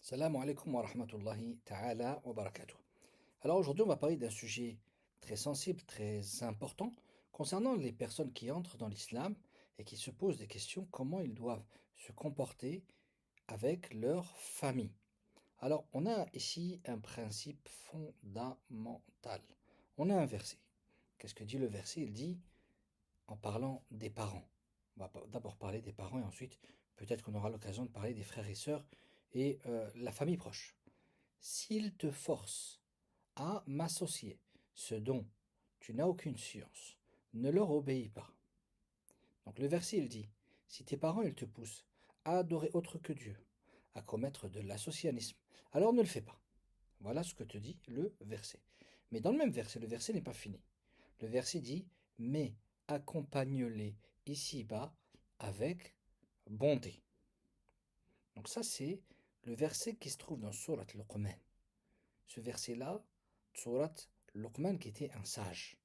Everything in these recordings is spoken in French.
Salam alaikum wa rahmatullahi ta'ala wa barakatuh. Alors aujourd'hui, on va parler d'un sujet très sensible, très important, concernant les personnes qui entrent dans l'islam et qui se posent des questions comment ils doivent se comporter avec leur famille. Alors, on a ici un principe fondamental. On a un verset. Qu'est-ce que dit le verset? Il dit, en parlant des parents. On va d'abord parler des parents et ensuite, peut-être qu'on aura l'occasion de parler des frères et sœurs et la famille proche. S'ils te forcent à m'associer ce dont tu n'as aucune science, ne leur obéis pas. Donc le verset il dit, si tes parents ils te poussent à adorer autre que Dieu, à commettre de l'associanisme, alors ne le fais pas. Voilà ce que te dit le verset. Mais dans le même verset, le verset n'est pas fini. Le verset dit, mais accompagne-les ici-bas avec bonté. Donc ça c'est le verset qui se trouve dans Surat Luqman. Ce verset-là, Surat Luqman qui était un sage.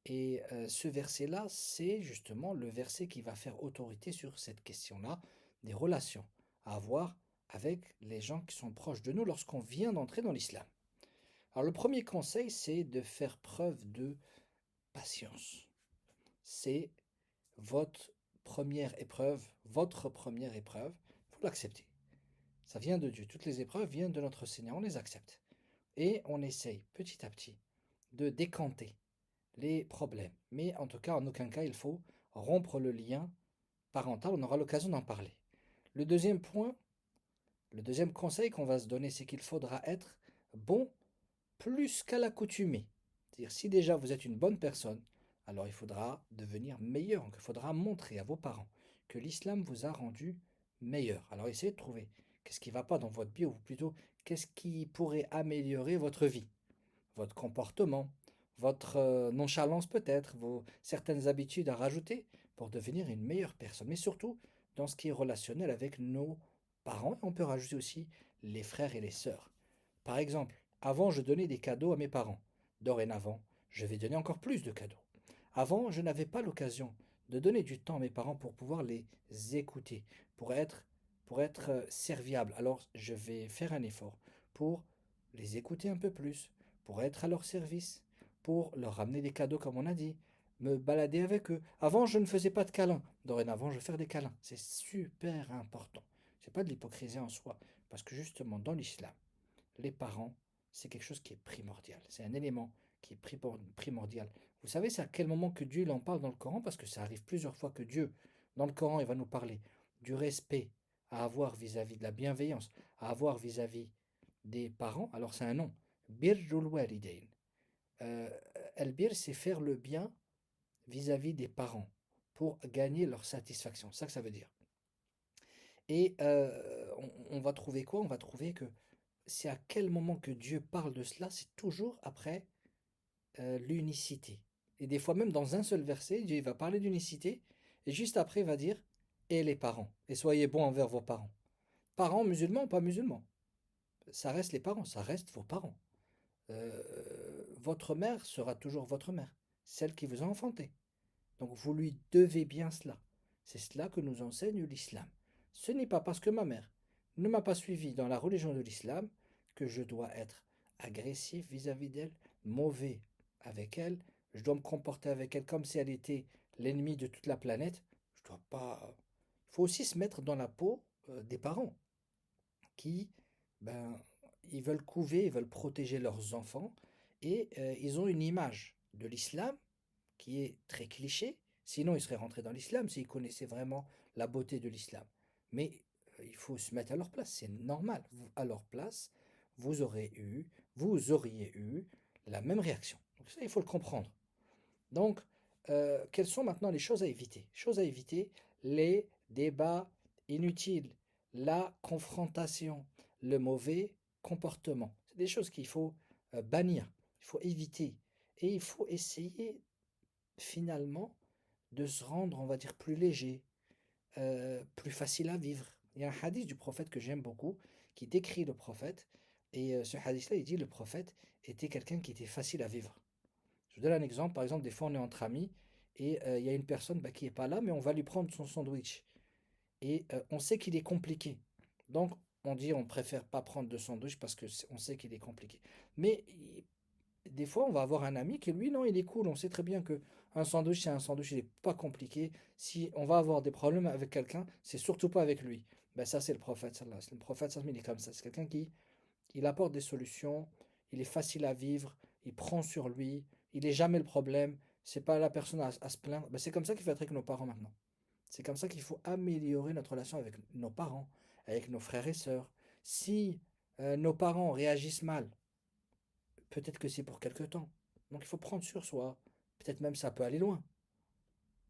Et ce verset-là, c'est justement le verset qui va faire autorité sur cette question-là, des relations à avoir avec les gens qui sont proches de nous lorsqu'on vient d'entrer dans l'islam. Alors le premier conseil, c'est de faire preuve de patience. C'est votre première épreuve, il faut l'accepter. Ça vient de Dieu. Toutes les épreuves viennent de notre Seigneur, on les accepte. Et on essaye petit à petit de décanter les problèmes. Mais en tout cas, en aucun cas, il faut rompre le lien parental. On aura l'occasion d'en parler. Le deuxième point, le deuxième conseil qu'on va se donner, c'est qu'il faudra être bon plus qu'à l'accoutumée. C'est-à-dire, si déjà vous êtes une bonne personne, alors il faudra devenir meilleur. Donc, il faudra montrer à vos parents que l'islam vous a rendu meilleur. Alors, essayez de trouver qu'est-ce qui ne va pas dans votre vie, ou plutôt qu'est-ce qui pourrait améliorer votre vie, votre comportement, votre nonchalance peut-être, vos certaines habitudes à rajouter pour devenir une meilleure personne. Mais surtout dans ce qui est relationnel avec nos parents. On peut rajouter aussi les frères et les sœurs. Par exemple, avant je donnais des cadeaux à mes parents. Dorénavant, je vais donner encore plus de cadeaux. Avant, je n'avais pas l'occasion de donner du temps à mes parents pour pouvoir les écouter, pour être serviable. Alors, je vais faire un effort pour les écouter un peu plus, pour être à leur service, pour leur ramener des cadeaux comme on a dit, me balader avec eux. Avant, je ne faisais pas de câlins. Dorénavant, je vais faire des câlins. C'est super important. C'est pas de l'hypocrisie en soi, parce que justement, dans l'islam, les parents, c'est quelque chose qui est primordial. C'est un élément qui est primordial. Vous savez, c'est à quel moment que Dieu il en parle dans le Coran, parce que ça arrive plusieurs fois que Dieu, dans le Coran, il va nous parler du respect à avoir vis-à-vis de la bienveillance, à avoir vis-à-vis des parents. Alors c'est un nom. Birrul walidain. Euh, Al-bir, c'est faire le bien vis-à-vis des parents pour gagner leur satisfaction. C'est ça que ça veut dire. Et on va trouver quoi? On va trouver que c'est à quel moment que Dieu parle de cela, c'est toujours après l'unicité. Et des fois même dans un seul verset, Dieu va parler d'unicité, et juste après il va dire, et les parents, et soyez bons envers vos parents. Parents musulmans ou pas musulmans, ça reste les parents, ça reste vos parents. Votre mère sera toujours votre mère, celle qui vous a enfanté. Donc vous lui devez bien cela. C'est cela que nous enseigne l'islam. Ce n'est pas parce que ma mère ne m'a pas suivi dans la religion de l'islam que je dois être agressif vis-à-vis d'elle, mauvais avec elle. Je dois me comporter avec elle comme si elle était l'ennemi de toute la planète. Je dois pas. Il faut aussi se mettre dans la peau des parents qui, ben, ils veulent couver, ils veulent protéger leurs enfants et ils ont une image de l'islam qui est très cliché. Sinon, ils seraient rentrés dans l'islam s'ils connaissaient vraiment la beauté de l'islam. Mais il faut se mettre à leur place, c'est normal. À leur place, vous aurez eu, vous auriez eu la même réaction. Donc ça, il faut le comprendre. Donc, quelles sont maintenant les choses à éviter? Choses à éviter, les débats inutiles, la confrontation, le mauvais comportement. C'est des choses qu'il faut bannir, il faut éviter. Et il faut essayer finalement de se rendre, on va dire, plus léger, plus facile à vivre. Il y a un hadith du prophète que j'aime beaucoup, qui décrit le prophète, et ce hadith-là, il dit le prophète était quelqu'un qui était facile à vivre. Je vous donne un exemple, par exemple, des fois on est entre amis, et il y a une personne qui n'est pas là, mais on va lui prendre son sandwich. Et on sait qu'il est compliqué. Donc on dit on préfère pas prendre de sandwich parce que on sait qu'il est compliqué. Mais des fois, on va avoir un ami qui, lui, non, il est cool. On sait très bien que un sandwich, c'est un sandwich, il n'est pas compliqué. Si on va avoir des problèmes avec quelqu'un, c'est surtout pas avec lui. Ben ça, c'est le prophète, sallallahu alayhi wa sallam. Le prophète, sallallahu alayhi wa sallam, il est comme ça. C'est quelqu'un qui il apporte des solutions, il est facile à vivre, il prend sur lui, il est jamais le problème. C'est pas la personne à se plaindre. Ben, c'est comme ça qu'il faut être avec nos parents maintenant. C'est comme ça qu'il faut améliorer notre relation avec nos parents, avec nos frères et sœurs. Si nos parents réagissent mal, peut-être que c'est pour quelque temps. Donc il faut prendre sur soi. Peut-être même ça peut aller loin.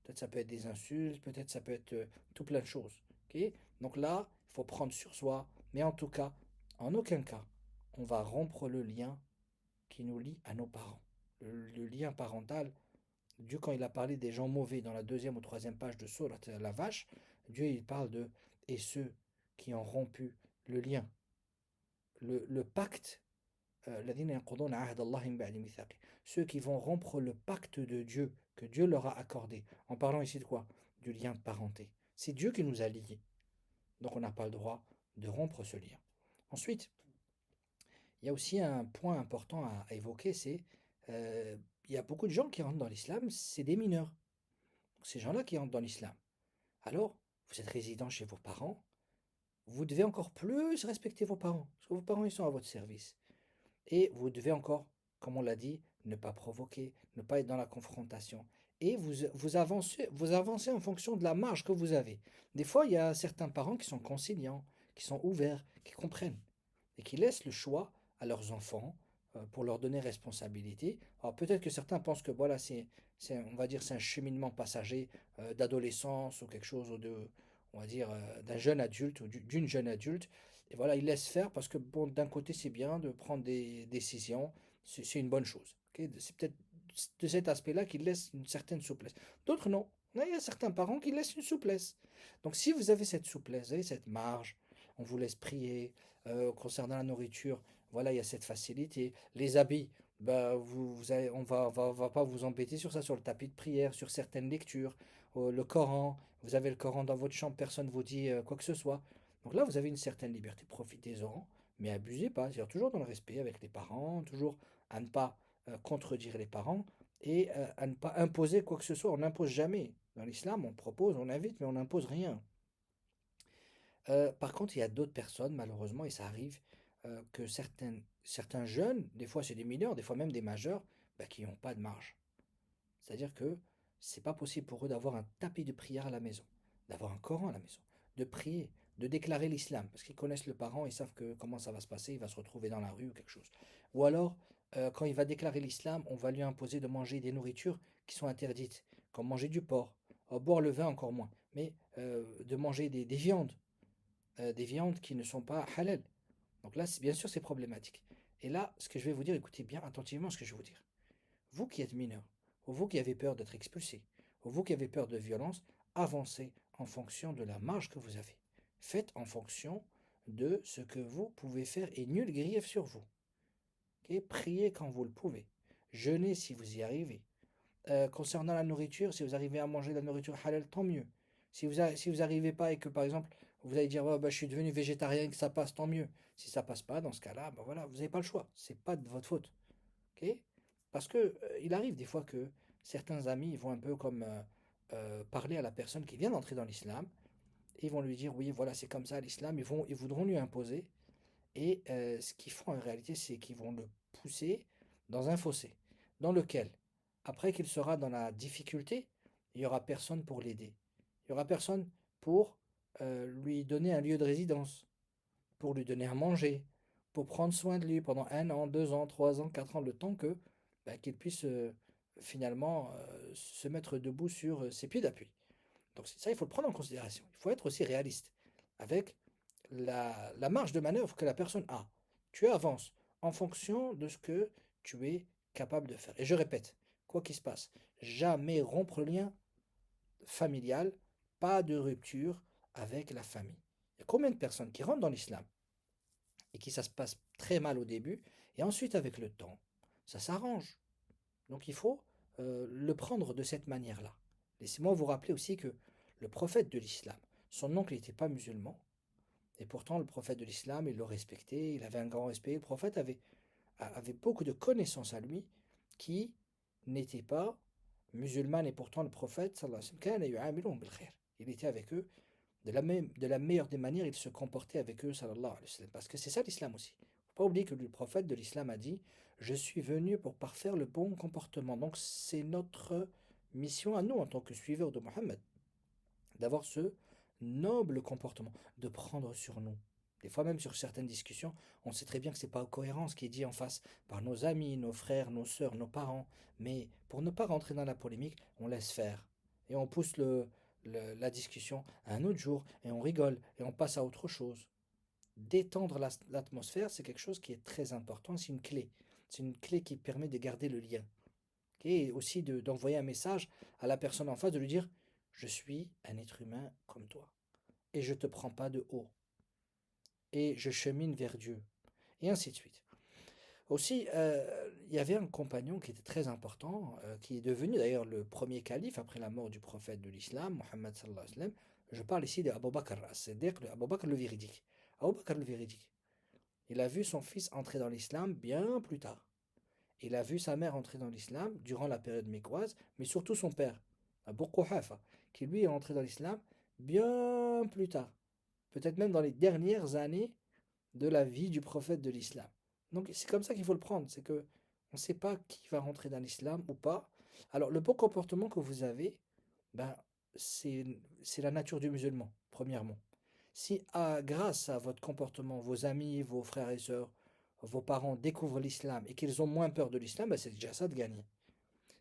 Peut-être ça peut être des insultes, peut-être ça peut être tout plein de choses. Ok. Donc là, il faut prendre sur soi. Mais en tout cas, en aucun cas, on va rompre le lien qui nous lie à nos parents. Le lien parental, Dieu quand il a parlé des gens mauvais dans la deuxième ou troisième page de Sourate la vache, Dieu il parle de et ceux qui ont rompu le lien, le pacte ceux qui vont rompre le pacte de Dieu que Dieu leur a accordé. En parlant ici de quoi? Du lien de parenté. C'est Dieu qui nous a liés. Donc on n'a pas le droit de rompre ce lien. Ensuite, il y a aussi un point important à évoquer, c'est euh, il y a beaucoup de gens qui rentrent dans l'islam, c'est des mineurs. Donc, ces gens-là qui rentrent dans l'islam. Alors, vous êtes résident chez vos parents, vous devez encore plus respecter vos parents, parce que vos parents ils sont à votre service. Et vous devez encore, comme on l'a dit, ne pas provoquer, ne pas être dans la confrontation. Et vous avancez en fonction de la marge que vous avez. Des fois, il y a certains parents qui sont conciliants, qui sont ouverts, qui comprennent et qui laissent le choix à leurs enfants pour leur donner responsabilité. Alors peut-être que certains pensent que voilà, on va dire, c'est un cheminement passager d'adolescence ou quelque chose on va dire, d'un jeune adulte ou d'une jeune adulte. Et voilà, ils laissent faire parce que bon, d'un côté c'est bien de prendre des décisions, c'est une bonne chose. Ok. C'est peut-être de cet aspect-là qu'ils laissent une certaine souplesse. D'autres non. Il y a certains parents qui laissent une souplesse. Donc si vous avez cette souplesse, vous avez cette marge, on vous laisse prier, concernant la nourriture, voilà, il y a cette facilité. Les habits, bah, on va pas vous embêter sur ça, sur le tapis de prière, sur certaines lectures. Le Coran, vous avez le Coran dans votre chambre, personne ne vous dit quoi que ce soit. Donc là, vous avez une certaine liberté, profitez-en, mais abusez pas, c'est-à-dire toujours dans le respect avec les parents, toujours à ne pas contredire les parents et à ne pas imposer quoi que ce soit. On n'impose jamais. Dans l'islam, on propose, on invite, mais on n'impose rien. Par contre, il y a d'autres personnes, malheureusement, et ça arrive, que certains jeunes, des fois c'est des mineurs, des fois même des majeurs, bah, qui n'ont pas de marge. C'est-à-dire que c'est pas possible pour eux d'avoir un tapis de prière à la maison, d'avoir un Coran à la maison, de prier, de déclarer l'islam, parce qu'ils connaissent le parent, ils savent que comment ça va se passer, il va se retrouver dans la rue ou quelque chose. Ou alors, quand il va déclarer l'islam, on va lui imposer de manger des nourritures qui sont interdites, comme manger du porc, boire le vin encore moins, mais de manger des viandes des viandes qui ne sont pas halal. Donc là, bien sûr, c'est problématique. Et là, ce que je vais vous dire, écoutez bien attentivement ce que je vais vous dire. Vous qui êtes mineur, ou vous qui avez peur d'être expulsé, ou vous qui avez peur de violence, avancez en fonction de la marge que vous avez. Faites en fonction de ce que vous pouvez faire et nul grief sur vous. Okay. Priez quand vous le pouvez. Jeûnez si vous y arrivez. Concernant la nourriture, si vous arrivez à manger de la nourriture halal, tant mieux. Si vous n'arrivez pas et que par exemple, vous allez dire oh, bah, je suis devenu végétarien et que ça passe, tant mieux. Si ça passe pas, dans ce cas-là, bah, voilà, vous n'avez pas le choix. C'est pas de votre faute. Ok. Parce que il arrive des fois que certains amis vont un peu comme parler à la personne qui vient d'entrer dans l'islam et ils vont lui dire oui, voilà, c'est comme ça l'islam. Ils voudront lui imposer. Et ce qu'ils font en réalité, c'est qu'ils vont le pousser dans un fossé, dans lequel, après qu'il sera dans la difficulté, il n'y aura personne pour l'aider. Il n'y aura personne pour lui donner un lieu de résidence, pour lui donner à manger, pour prendre soin de lui pendant 1 an, 2 ans, 3 ans, 4 ans, le temps que bah, qu'il puisse finalement se mettre debout sur ses pieds d'appui. Donc ça, il faut le prendre en considération. Il faut être aussi réaliste avec la marge de manœuvre que la personne a. Tu avances en fonction de ce que tu es capable de faire. Et je répète, quoi qu'il se passe, jamais rompre le lien familial, pas de rupture avec la famille. Il y a combien de personnes qui rentrent dans l'islam et qui ça se passe très mal au début, et ensuite avec le temps, ça s'arrange. Donc il faut le prendre de cette manière-là. Laissez-moi vous rappeler aussi que le prophète de l'islam, son oncle n'était pas musulman, Et pourtant, le prophète de l'islam, il le respectait, il avait un grand respect. Le prophète avait beaucoup de connaissances à lui qui n'étaient pas musulmanes. Et pourtant, le prophète, sallallahu alayhi wa sallam, il était avec eux de la meilleure des manières, il se comportait avec eux, sallallahu alayhi wa sallam. Parce que c'est ça l'islam aussi. Il ne faut pas oublier que le prophète de l'islam a dit: je suis venu pour parfaire le bon comportement. Donc c'est notre mission à nous, en tant que suiveurs de Mohammed, d'avoir ce noble comportement, de prendre sur nous. Des fois même sur certaines discussions, on sait très bien que ce n'est pas cohérent ce qui est dit en face par nos amis, nos frères, nos sœurs, nos parents. Mais pour ne pas rentrer dans la polémique, on laisse faire. Et on pousse la discussion à un autre jour, et on rigole, et on passe à autre chose. Détendre l'atmosphère, c'est quelque chose qui est très important, c'est une clé. C'est une clé qui permet de garder le lien. Et aussi d'envoyer un message à la personne en face, de lui dire: je suis un être humain comme toi, et je ne te prends pas de haut, et je chemine vers Dieu, et ainsi de suite. Aussi, il y avait un compagnon qui était très important, qui est devenu d'ailleurs le premier calife après la mort du prophète de l'islam, Mohammed sallallahu alayhi wa sallam. Je parle ici d'Abu Bakr, c'est-à-dire Abu Bakr le véridique. Abu Bakr le véridique, il a vu son fils entrer dans l'islam bien plus tard. Il a vu sa mère entrer dans l'islam durant la période mécoise, mais surtout son père, Abu Quhafa, qui lui est entré dans l'islam bien plus tard, peut-être même dans les dernières années de la vie du prophète de l'islam. Donc c'est comme ça qu'il faut le prendre, c'est que on ne sait pas qui va rentrer dans l'islam ou pas. Alors le bon comportement que vous avez, ben, c'est la nature du musulman, premièrement. Si grâce à votre comportement, vos amis, vos frères et sœurs, vos parents découvrent l'islam et qu'ils ont moins peur de l'islam, ben c'est déjà ça de gagner.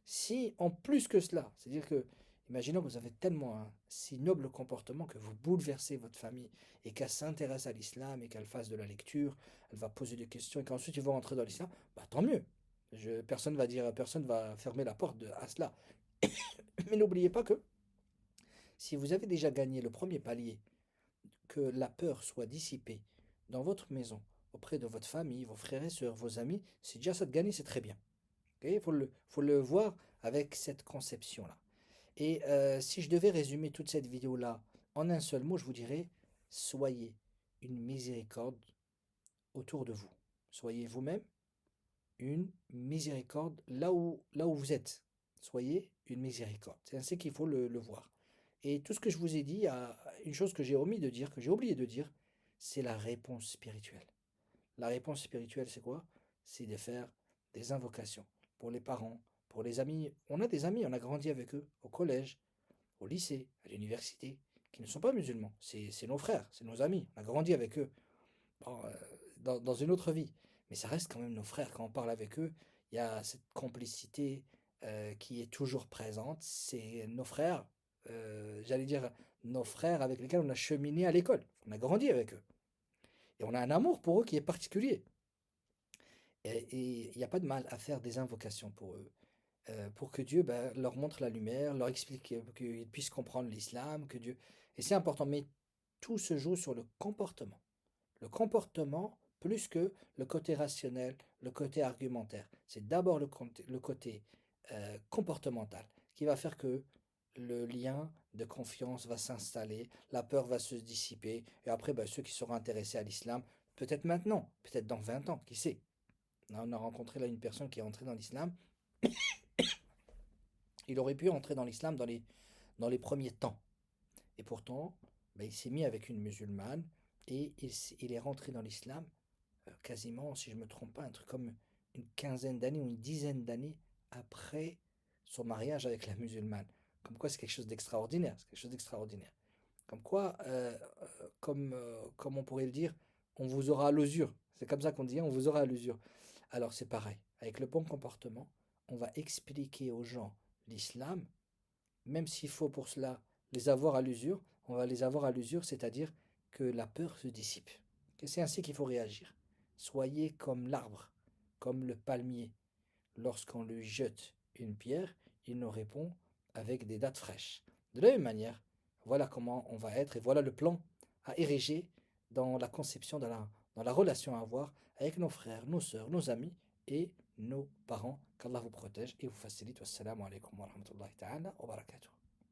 Si en plus que cela, c'est-à-dire que, imaginons que vous avez tellement un si noble comportement que vous bouleversez votre famille et qu'elle s'intéresse à l'islam et qu'elle fasse de la lecture, elle va poser des questions et qu'ensuite ils vont rentrer dans l'islam, bah tant mieux. Personne va fermer la porte à cela. Mais n'oubliez pas que si vous avez déjà gagné le premier palier, que la peur soit dissipée dans votre maison, auprès de votre famille, vos frères et sœurs, vos amis, c'est déjà ça de gagner, c'est très bien. Il faut le voir avec cette conception-là. Et si je devais résumer toute cette vidéo-là en un seul mot, je vous dirais: soyez une miséricorde autour de vous. Soyez vous-même une miséricorde là où vous êtes. Soyez une miséricorde. C'est ainsi qu'il faut le voir. Et tout ce que je vous ai dit, il y a une chose que j'ai omis de dire, que j'ai oublié de dire, c'est la réponse spirituelle. La réponse spirituelle, c'est quoi? C'est de faire des invocations pour les parents, pour les amis. On a des amis, on a grandi avec eux au collège, au lycée, à l'université, qui ne sont pas musulmans. C'est nos frères, c'est nos amis. On a grandi avec eux. Bon, dans une autre vie. Mais ça reste quand même nos frères. Quand on parle avec eux, il y a cette complicité qui est toujours présente. C'est nos frères, j'allais dire nos frères avec lesquels on a cheminé à l'école. On a grandi avec eux. Et on a un amour pour eux qui est particulier. Et il n'y a pas de mal à faire des invocations pour eux, pour que Dieu leur montre la lumière, leur explique qu'ils puissent comprendre l'islam, que Dieu... Et c'est important, mais tout se joue sur le comportement. Le comportement plus que le côté rationnel, le côté argumentaire. C'est d'abord le côté comportemental qui va faire que le lien de confiance va s'installer, la peur va se dissiper, et après ceux qui seront intéressés à l'islam, peut-être maintenant, peut-être dans 20 ans, qui sait. Là, on a rencontré là une personne qui est entrée dans l'islam. Il aurait pu entrer dans l'islam dans les premiers temps. Et pourtant, il s'est mis avec une musulmane et il est rentré dans l'islam quasiment, si je ne me trompe pas, un truc comme une quinzaine d'années ou une dizaine d'années après son mariage avec la musulmane. Comme quoi, c'est quelque chose d'extraordinaire. C'est quelque chose d'extraordinaire. Comme quoi, comme on pourrait le dire, on vous aura à l'usure. C'est comme ça qu'on dit, on vous aura à l'usure. Alors c'est pareil. Avec le bon comportement, on va expliquer aux gens l'islam, même s'il faut pour cela les avoir à l'usure, on va les avoir à l'usure, c'est-à-dire que la peur se dissipe. Et c'est ainsi qu'il faut réagir. Soyez comme l'arbre, comme le palmier. Lorsqu'on lui jette une pierre, il nous répond avec des dattes fraîches. De la même manière, voilà comment on va être et voilà le plan à ériger dans la conception, dans la relation à avoir avec nos frères, nos sœurs, nos amis et nos parents. Qu'Allah vous protège et vous facilite. Wassalamu alaikum wa rahmatullahi ta'ala wa barakatuh.